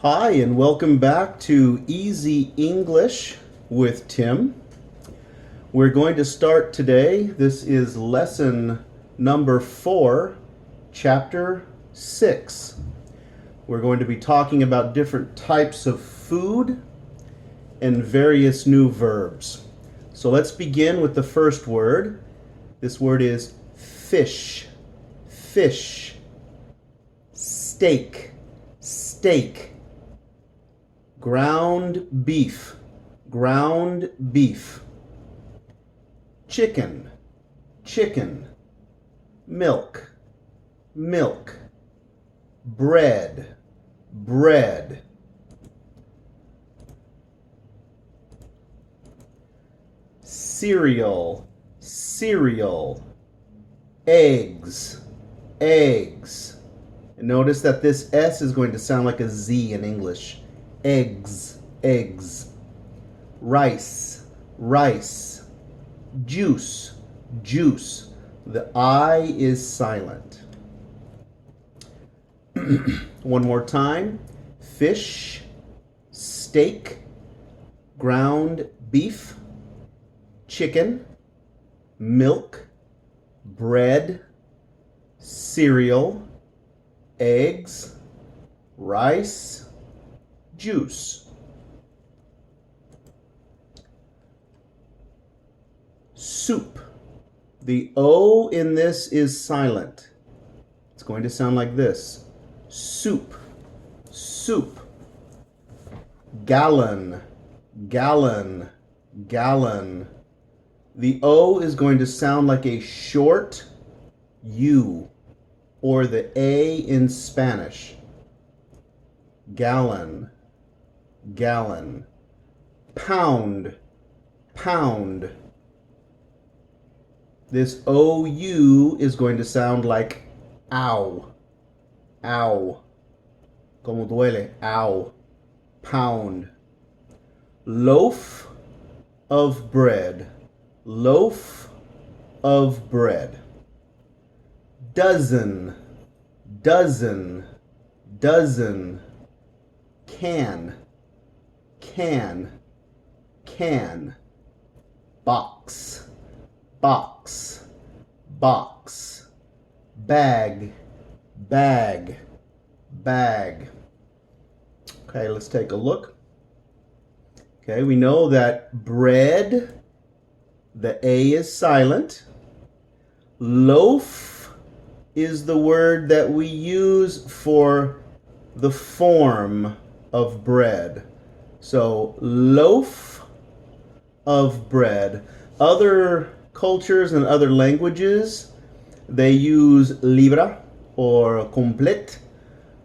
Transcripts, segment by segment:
Hi, and welcome back to Easy English with Tim. We're going to start today. This is lesson number 4, chapter 6. We're going to be talking about different types of food and various new verbs. So let's begin with the first word. This word is fish. Fish. Steak. Steak. Ground beef. Ground beef. Chicken. Chicken. Milk. Milk. Bread. Bread. Cereal. Cereal. Eggs. Eggs. And notice that this S is going to sound like a Z in English. Eggs, eggs. Rice, rice. Juice, juice. The I is silent. One more time. Fish, steak, ground beef, chicken, milk, bread, cereal, eggs, rice, juice. Soup. The O in this is silent. It's going to sound like this. Soup. Soup. Gallon. Gallon. Gallon. The O is going to sound like a short U, or the A in Spanish. Gallon. Gallon. Pound. Pound. This OU is going to sound like ow. Ow. Como duele. Ow. Pound. Loaf of bread. Loaf of bread. Dozen. Dozen. Dozen. Can. Can. Can. Box. Box. Box. Bag. Bag. Bag. Okay, let's take a look. Okay, we know that bread, the A is silent. Loaf is the word that we use for the form of bread. So, loaf of bread. Other cultures and other languages, they use libra or complet,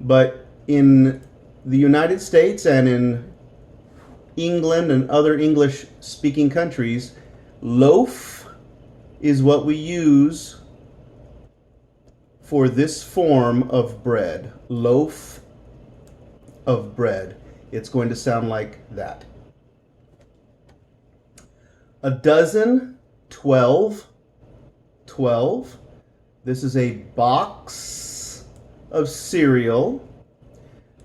but in the United States and in England and other English-speaking countries, loaf is what we use for this form of bread. Loaf of bread. It's going to sound like that. A dozen, 12. 12. This is a box of cereal.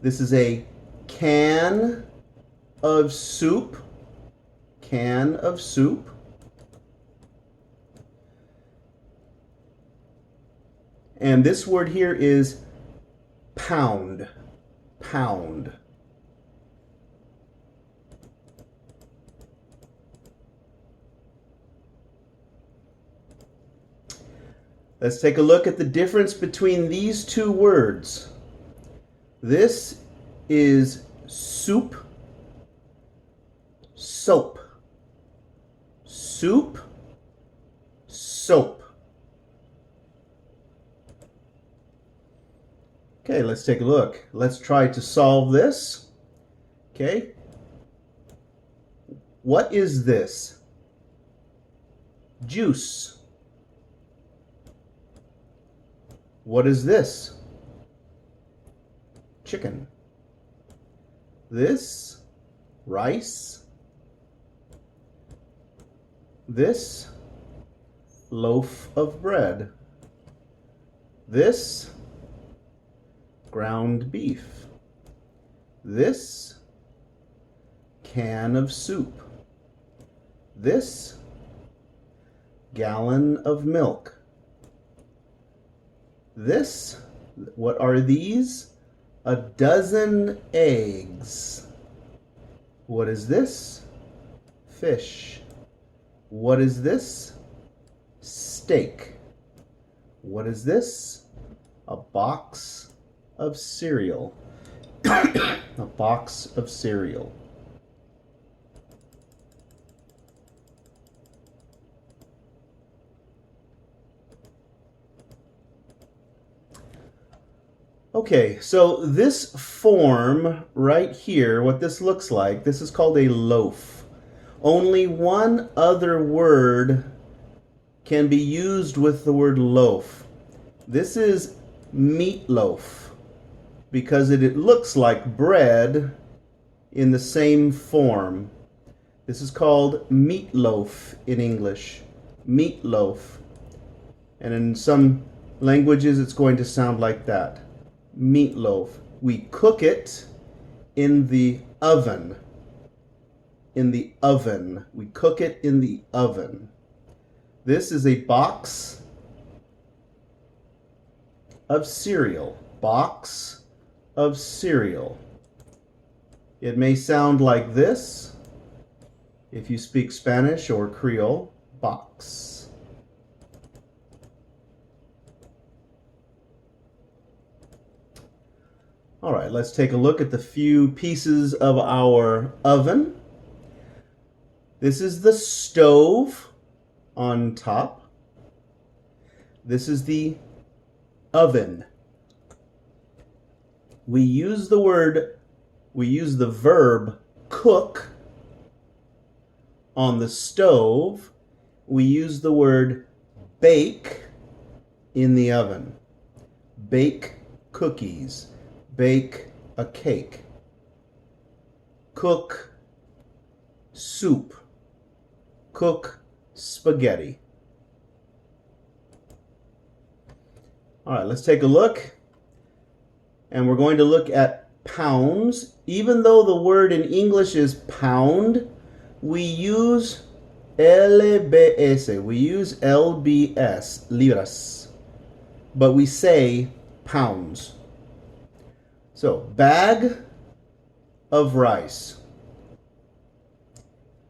This is a can of soup. Can of soup. And this word here is pound. Pound. Let's take a look at the difference between these two words. This is soup, soap. Soup, soap. Okay, let's take a look. Let's try to solve this. Okay. What is this? Juice. What is this? Chicken. This, rice. This, loaf of bread. This, ground beef. This can of soup. This gallon of milk. This, what are these? A dozen eggs. What is this? Fish. What is this? Steak. What is this? A box of cereal. A box of cereal. Okay, so this form right here, what this looks like, this is called a loaf. Only one other word can be used with the word loaf. This is meatloaf because it looks like bread in the same form. This is called meatloaf in English. Meatloaf. And in some languages it's going to sound like that. Meatloaf. We cook it in the oven. In the oven. We cook it in the oven. This is a box of cereal. Box of cereal. It may sound like this if you speak Spanish or Creole. Box. All right, let's take a look at the few pieces of our oven. This is the stove on top. This is the oven. We use the verb cook on the stove. We use the word bake in the oven. Bake cookies. Bake a cake. Cook soup. Cook spaghetti. All right, let's take a look. And we're going to look at pounds. Even though the word in English is pound, we use LBS. We use LBS, libras. But we say pounds. So, bag of rice.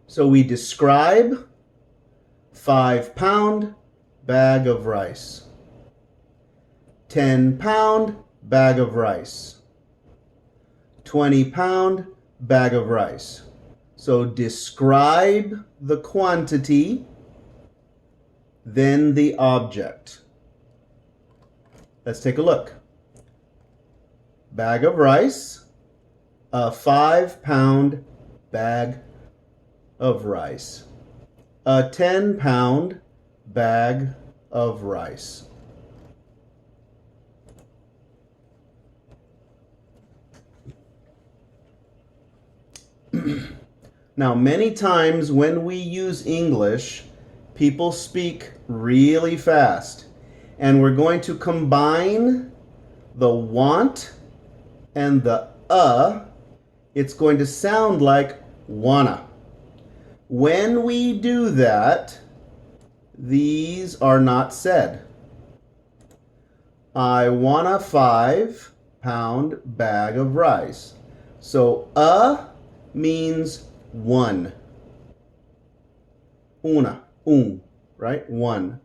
So we describe 5-pound bag of rice. 10-pound bag of rice. 20-pound bag of rice. So describe the quantity, then the object. Let's take a look. Bag of rice, a 5-pound bag of rice, a 10-pound bag of rice. Now, many times when we use English, people speak really fast, and we're going to combine the want and the it's going to sound like wanna. When we do that, these are not said. I want a 5-pound bag of rice. So means one. Una, right? One.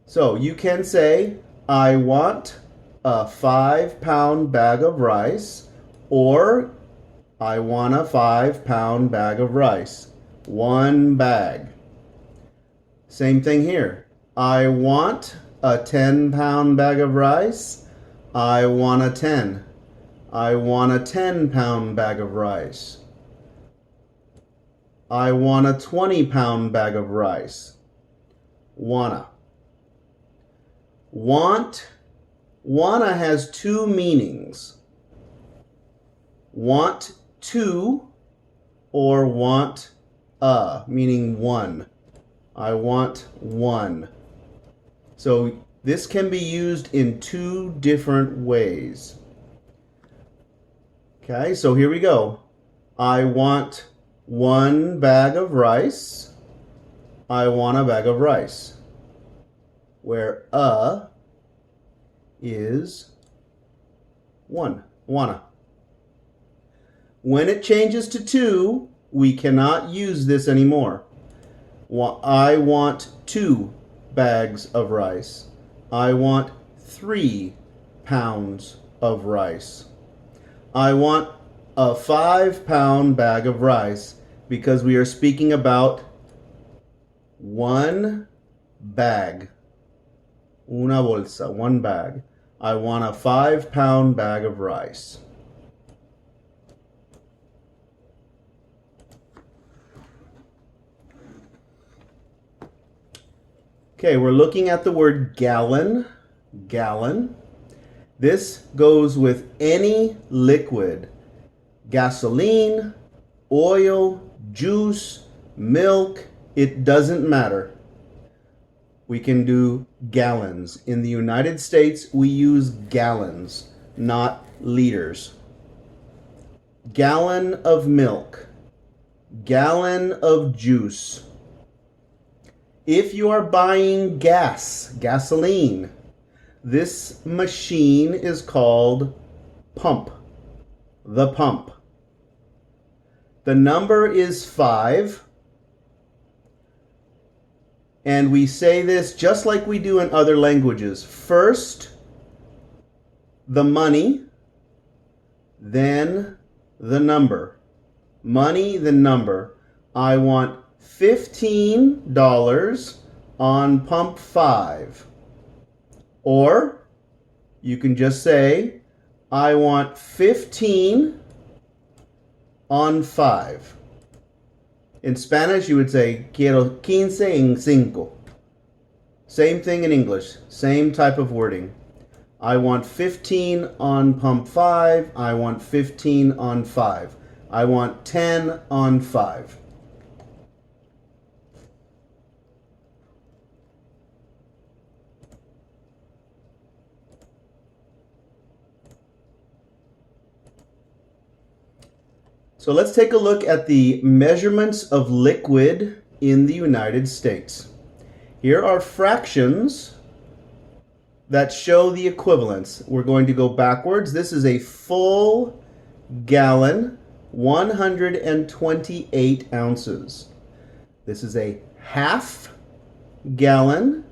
So you can say, I want a 5-pound bag of rice, or I want a 5-pound bag of rice. One bag. Same thing here. I want a 10-pound bag of rice. I want a 10. I want a 10-pound bag of rice. I want a 20-pound bag of rice. Wanna. Want. Wanna has two meanings. Want to or want meaning one. I want one. So this can be used in two different ways. Okay, so here we go. I want 1 bag of rice. I want a bag of rice. Where a is 1. Wanna. When it changes to 2, we cannot use this anymore. I want 2 bags of rice. I want 3 pounds of rice. I want a 5-pound bag of rice because we are speaking about 1 bag. Una bolsa, 1 bag. I want a 5-pound bag of rice. Okay, we're looking at the word gallon. Gallon. This goes with any liquid. Gasoline, oil, juice, milk, it doesn't matter. We can do gallons. In the United States, we use gallons, not liters. Gallon of milk. Gallon of juice. If you are buying gasoline, this machine is called pump. The pump. The number is 5. And we say this just like we do in other languages. First, the money, then the number. Money, the number. I want $15 on pump 5. Or you can just say, I want 15 on 5. In Spanish, you would say, quiero 15 en 5. Same thing in English, same type of wording. I want 15 on pump 5. I want 15 on 5. I want 10 on 5. So let's take a look at the measurements of liquid in the United States. Here are fractions that show the equivalence. We're going to go backwards. This is a full gallon, 128 ounces. This is a half gallon.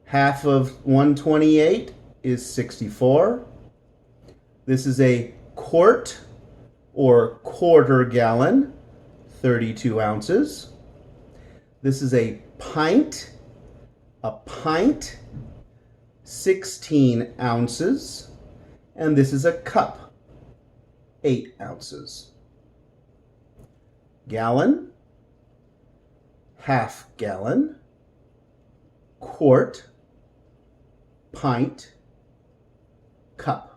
Half of 128 is 64. This is a quart or quarter gallon, 32 ounces. This is a pint, 16 ounces. And this is a cup, 8 ounces. Gallon, half gallon, quart, pint, cup.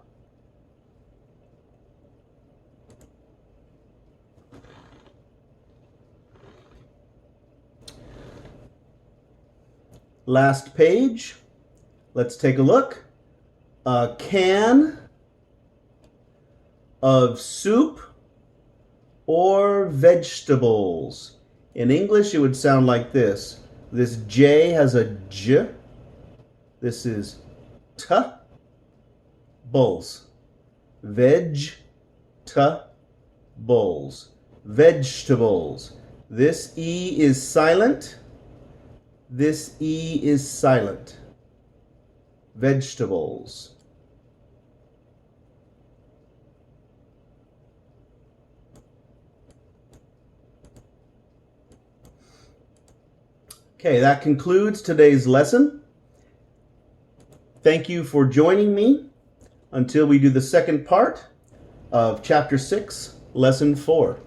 Last page. Let's take a look. A can of soup or vegetables. In English, it would sound like this. This J has a J. This is T. Bulls. Bulls. Vegetables. This E is silent. This E is silent. Vegetables. Okay, that concludes today's lesson. Thank you for joining me until we do the second part of Chapter 6, Lesson 4.